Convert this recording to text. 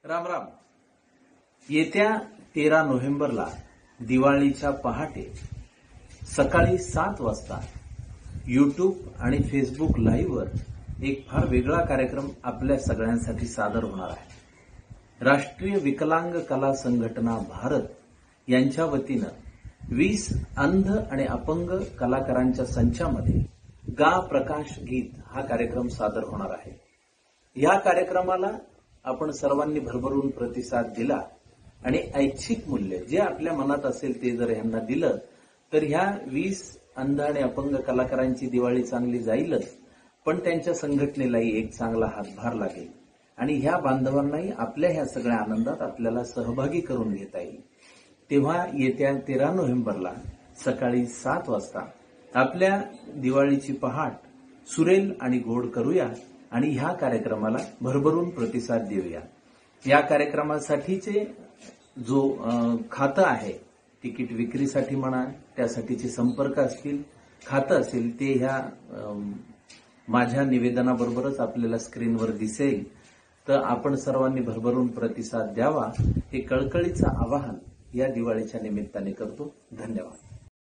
राम राम। येत्या 13 नोव्हेंबरला दिवाळीच्या पहाटे सकाळी 7 वाजता YouTube आणि Facebook लाईव्हवर एक फार वेगळा कार्यक्रम आपल्या सगळ्यांसाठी सादर होणार आहे। राष्ट्रीय विकलांग कला संघटना भारत यांच्या वतीनं 20 अंध आणि अपंग कलाकारांच्या संचामध्ये गा प्रकाश गीत हा कार्यक्रम सादर होणार आहे। या कार्यक्रमाला आपण सर्वांनी भरभरून प्रतिसाद दिला आणि ऐच्छिक मूल्य जे आपल्या मनात असेल ते जर यांना दिलं तर ह्या 20 अंध आणि अपंग कलाकारांची दिवाळी चांगली जाईलच, पण त्यांच्या संघटनेलाही एक चांगला हातभार लागेल आणि ह्या बांधवांनाही आपल्या ह्या सगळ्या आनंदात आपल्याला सहभागी करून घेता येईल। तेव्हा येत्या 13 नोव्हेंबरला सकाळी 7 वाजता आपल्या दिवाळीची पहाट सुरेल आणि गोड करूया आणि ह्या कार्यक्रमाला भरभरून प्रतिसाद देऊया। या कार्यक्रमासाठीचे जो खातं आहे, तिकीट विक्रीसाठी म्हणा, त्यासाठीचे संपर्क असतील, खातं असेल ते ह्या माझ्या निवेदनाबरोबरच आपल्याला स्क्रीनवर दिसेल। तर आपण सर्वांनी भरभरून प्रतिसाद द्यावा हे कळकळीचं आवाहन या दिवाळीच्या निमित्ताने करतो। धन्यवाद।